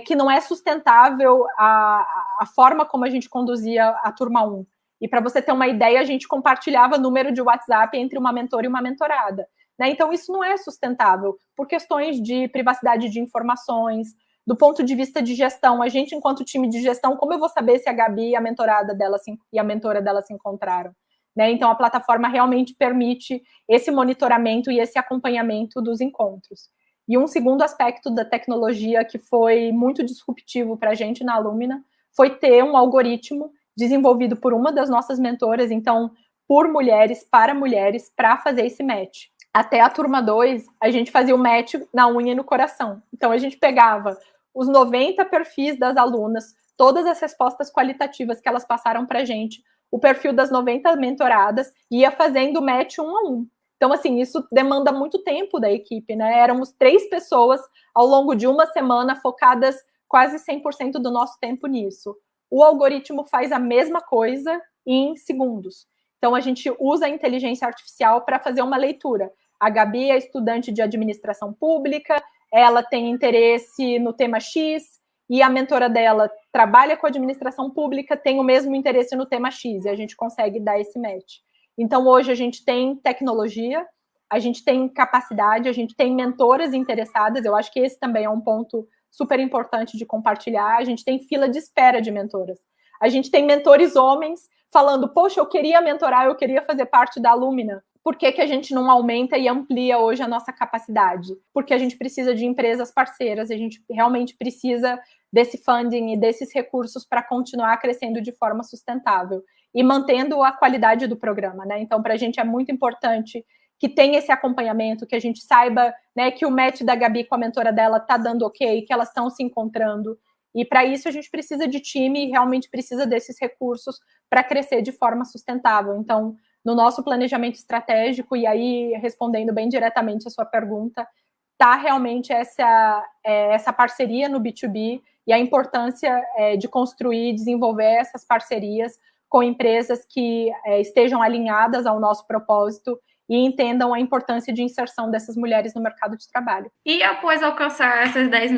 que não é sustentável a forma como a gente conduzia a turma 1. E para você ter uma ideia, a gente compartilhava número de WhatsApp entre uma mentora e uma mentorada. Né? Então, isso não é sustentável por questões de privacidade de informações, do ponto de vista de gestão. A gente, enquanto time de gestão, como eu vou saber se a Gabi e a mentorada dela e a mentora dela se encontraram? Né? Então, a plataforma realmente permite esse monitoramento e esse acompanhamento dos encontros. E um segundo aspecto da tecnologia que foi muito disruptivo para a gente na Lumina foi ter um algoritmo desenvolvido por uma das nossas mentoras, então, por mulheres, para fazer esse match. Até a turma 2, a gente fazia o match na unha e no coração. Então, a gente pegava os 90 perfis das alunas, todas as respostas qualitativas que elas passaram para a gente, o perfil das 90 mentoradas e ia fazendo match 1 a 1. Então, assim, isso demanda muito tempo da equipe, né? Éramos 3 pessoas ao longo de uma semana focadas quase 100% do nosso tempo nisso. O algoritmo faz a mesma coisa em segundos. Então, a gente usa a inteligência artificial para fazer uma leitura. A Gabi é estudante de administração pública, ela tem interesse no tema X, e a mentora dela trabalha com administração pública, tem o mesmo interesse no tema X, e a gente consegue dar esse match. Então, hoje a gente tem tecnologia, a gente tem capacidade, a gente tem mentoras interessadas, eu acho que esse também é um ponto super importante de compartilhar, a gente tem fila de espera de mentoras. A gente tem mentores homens falando, poxa, eu queria mentorar, eu queria fazer parte da Lumina. Por que a gente não aumenta e amplia hoje a nossa capacidade? Porque a gente precisa de empresas parceiras, a gente realmente precisa desse funding e desses recursos para continuar crescendo de forma sustentável e mantendo a qualidade do programa, né? Então, para a gente é muito importante que tenha esse acompanhamento, que a gente saiba, né, que o match da Gabi com a mentora dela está dando ok, que elas estão se encontrando. E para isso a gente precisa de time e realmente precisa desses recursos para crescer de forma sustentável. Então, no nosso planejamento estratégico, e aí respondendo bem diretamente a sua pergunta, está realmente essa parceria no B2B e a importância de construir e desenvolver essas parcerias com empresas que estejam alinhadas ao nosso propósito e entendam a importância de inserção dessas mulheres no mercado de trabalho. E após alcançar essas 10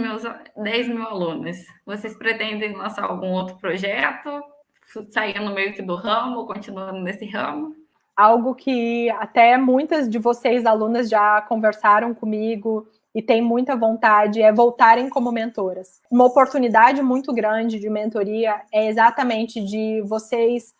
mil alunas, vocês pretendem lançar algum outro projeto, saindo meio que do ramo, continuando nesse ramo? Algo que até muitas de vocês, alunas, já conversaram comigo e têm muita vontade é voltarem como mentoras. Uma oportunidade muito grande de mentoria é exatamente de vocês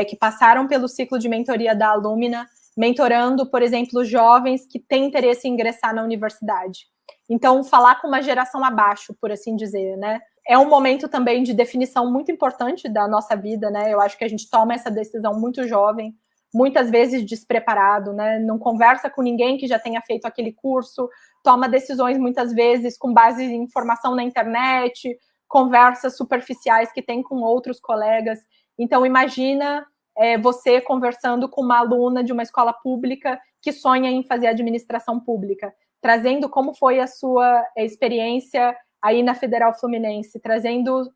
que passaram pelo ciclo de mentoria da Lumina, mentorando, por exemplo, jovens que têm interesse em ingressar na universidade. Então, falar com uma geração abaixo, por assim dizer, né? É um momento também de definição muito importante da nossa vida, né? Eu acho que a gente toma essa decisão muito jovem, muitas vezes despreparado, né? Não conversa com ninguém que já tenha feito aquele curso, toma decisões muitas vezes com base em informação na internet, conversas superficiais que tem com outros colegas. Então, imagina você conversando com uma aluna de uma escola pública que sonha em fazer administração pública, trazendo como foi a sua experiência aí na Federal Fluminense, trazendo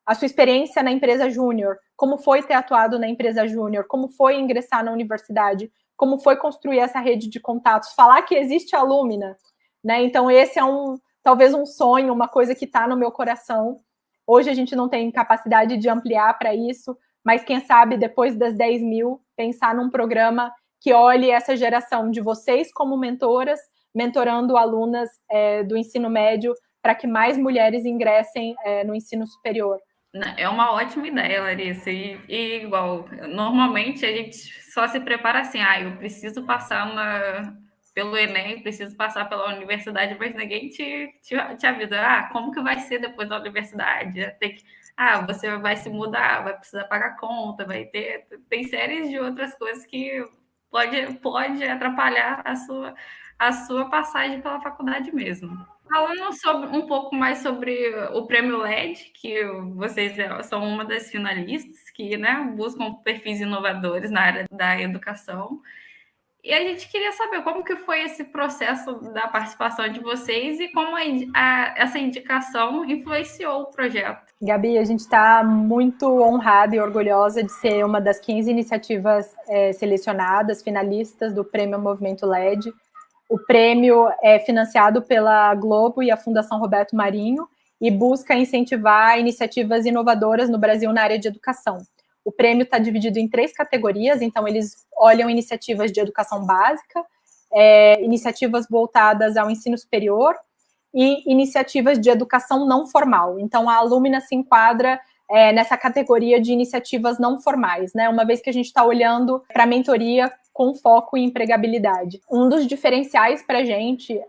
a sua experiência na empresa júnior, como foi ter atuado na empresa júnior, como foi ingressar na universidade, como foi construir essa rede de contatos, falar que existe a Lumina, né? Então, esse é talvez um sonho, uma coisa que está no meu coração. Hoje a gente não tem capacidade de ampliar para isso, mas quem sabe depois das 10 mil, pensar num programa que olhe essa geração de vocês como mentoras, mentorando alunas do ensino médio para que mais mulheres ingressem no ensino superior. É uma ótima ideia, Larissa. E igual, normalmente a gente só se prepara assim, eu preciso passar pelo Enem, preciso passar pela universidade, mas ninguém te avisa, como que vai ser depois da universidade? Você vai se mudar, vai precisar pagar conta, tem séries de outras coisas que pode atrapalhar a sua passagem pela faculdade mesmo. Falando um pouco mais sobre o Prêmio LED, que vocês são uma das finalistas que, né, buscam perfis inovadores na área da educação. E a gente queria saber como que foi esse processo da participação de vocês e como essa indicação influenciou o projeto. Gabi, a gente está muito honrada e orgulhosa de ser uma das 15 iniciativas selecionadas, finalistas do Prêmio Movimento LED. O prêmio é financiado pela Globo e a Fundação Roberto Marinho e busca incentivar iniciativas inovadoras no Brasil na área de educação. O prêmio está dividido em 3 categorias, então eles olham iniciativas de educação básica, iniciativas voltadas ao ensino superior e iniciativas de educação não formal. Então, a Lumina se enquadra nessa categoria de iniciativas não formais, né? Uma vez que a gente está olhando para a mentoria com foco em empregabilidade. Um dos diferenciais para a gente,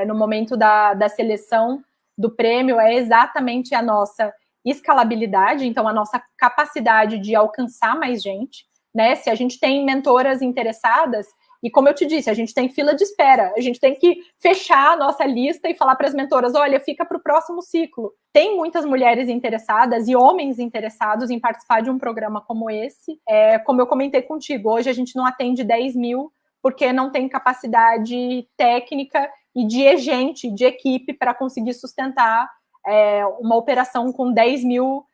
no momento da seleção do prêmio, é exatamente a nossa escalabilidade, então a nossa capacidade de alcançar mais gente, né? Se a gente tem mentoras interessadas, E como eu te disse, a gente tem fila de espera, a gente tem que fechar a nossa lista e falar para as mentoras, olha, fica para o próximo ciclo. Tem muitas mulheres interessadas e homens interessados em participar de um programa como esse. Como eu comentei contigo, hoje a gente não atende 10 mil porque não tem capacidade técnica e de gente, de equipe para conseguir sustentar uma operação com 10 mil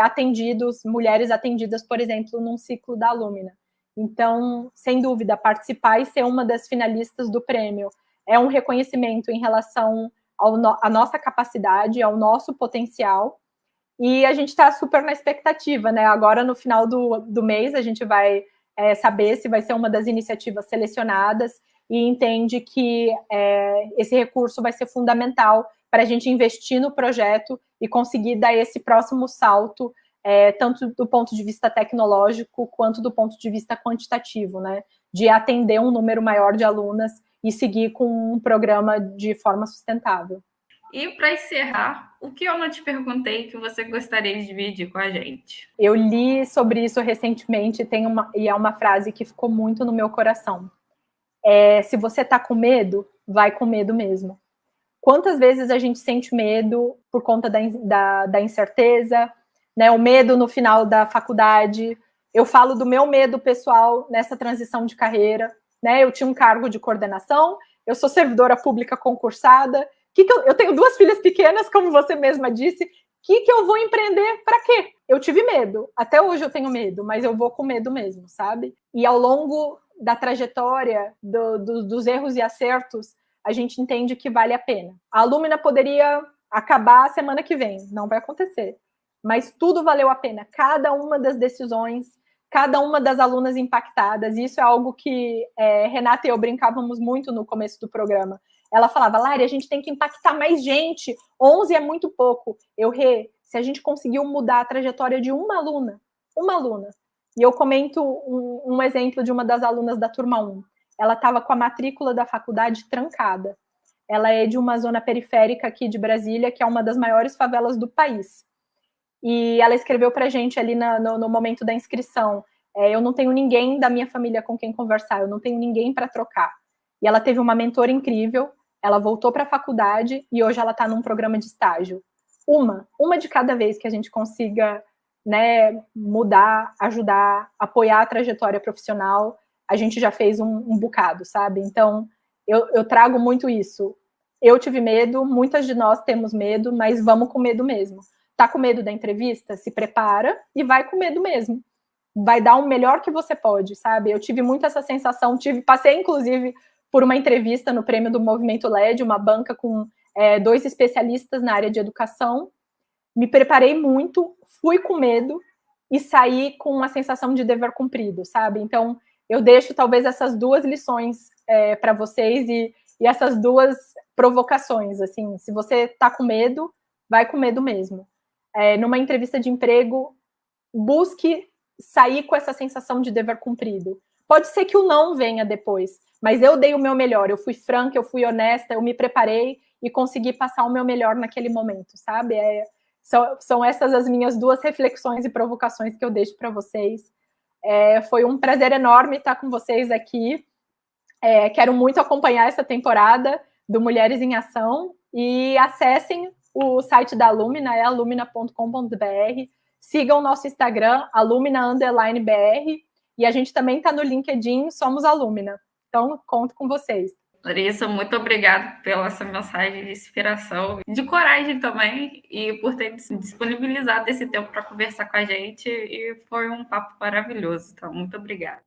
atendidos, mulheres atendidas, por exemplo, num ciclo da Lumina. Então, sem dúvida, participar e ser uma das finalistas do prêmio é um reconhecimento em relação à nossa capacidade, ao nosso potencial, e a gente está super na expectativa, né? Agora, no final do mês, a gente vai saber se vai ser uma das iniciativas selecionadas e entende que esse recurso vai ser fundamental para a gente investir no projeto e conseguir dar esse próximo salto, tanto do ponto de vista tecnológico quanto do ponto de vista quantitativo, né? De atender um número maior de alunas e seguir com um programa de forma sustentável. E para encerrar, o que eu não te perguntei que você gostaria de dividir com a gente? Eu li sobre isso recentemente e é uma frase que ficou muito no meu coração. Se você está com medo, vai com medo mesmo. Quantas vezes a gente sente medo por conta da incerteza, né? O medo no final da faculdade. Eu falo do meu medo pessoal nessa transição de carreira, né? Eu tinha um cargo de coordenação, eu sou servidora pública concursada, eu tenho 2 filhas pequenas, como você mesma disse, o que eu vou empreender para quê? Eu tive medo, até hoje eu tenho medo, mas eu vou com medo mesmo, sabe? E ao longo da trajetória, dos erros e acertos, a gente entende que vale a pena. A Lumina poderia acabar semana que vem, não vai acontecer, mas tudo valeu a pena, cada uma das decisões, cada uma das alunas impactadas, isso é algo que Renata e eu brincávamos muito no começo do programa. Ela falava, Lari, a gente tem que impactar mais gente, 11 é muito pouco. Se a gente conseguiu mudar a trajetória de uma aluna, e eu comento um exemplo de uma das alunas da turma 1, ela estava com a matrícula da faculdade trancada, ela é de uma zona periférica aqui de Brasília, que é uma das maiores favelas do país, e ela escreveu para a gente ali no momento da inscrição, eu não tenho ninguém da minha família com quem conversar, eu não tenho ninguém para trocar. E ela teve uma mentora incrível, ela voltou para a faculdade e hoje ela está num programa de estágio. Uma de cada vez que a gente consiga, né, mudar, ajudar, apoiar a trajetória profissional, a gente já fez um bocado, sabe? Então, eu trago muito isso. Eu tive medo, muitas de nós temos medo, mas vamos com medo mesmo. Tá com medo da entrevista? Se prepara e vai com medo mesmo. Vai dar o melhor que você pode, sabe? Eu tive muito essa sensação, passei, inclusive, por uma entrevista no prêmio do Movimento LED, uma banca com 2 especialistas na área de educação. Me preparei muito, fui com medo e saí com uma sensação de dever cumprido, sabe? Então, eu deixo talvez essas 2 lições para vocês e essas 2 provocações, assim, se você está com medo, vai com medo mesmo. Numa entrevista de emprego, busque sair com essa sensação de dever cumprido. Pode ser que o não venha depois, mas eu dei o meu melhor, eu fui franca, eu fui honesta, eu me preparei e consegui passar o meu melhor naquele momento, sabe? São essas as minhas 2 reflexões e provocações que eu deixo para vocês. Foi um prazer enorme estar com vocês aqui. Quero muito acompanhar essa temporada do Mulheres em Ação e acessem o site da Lumina, alumina.com.br. Sigam o nosso Instagram, alumina_br, e a gente também está no LinkedIn, somos Alumina. Então, conto com vocês. Larissa, muito obrigada pela essa mensagem de inspiração, de coragem também, e por ter disponibilizado esse tempo para conversar com a gente, e foi um papo maravilhoso. Então, muito obrigada.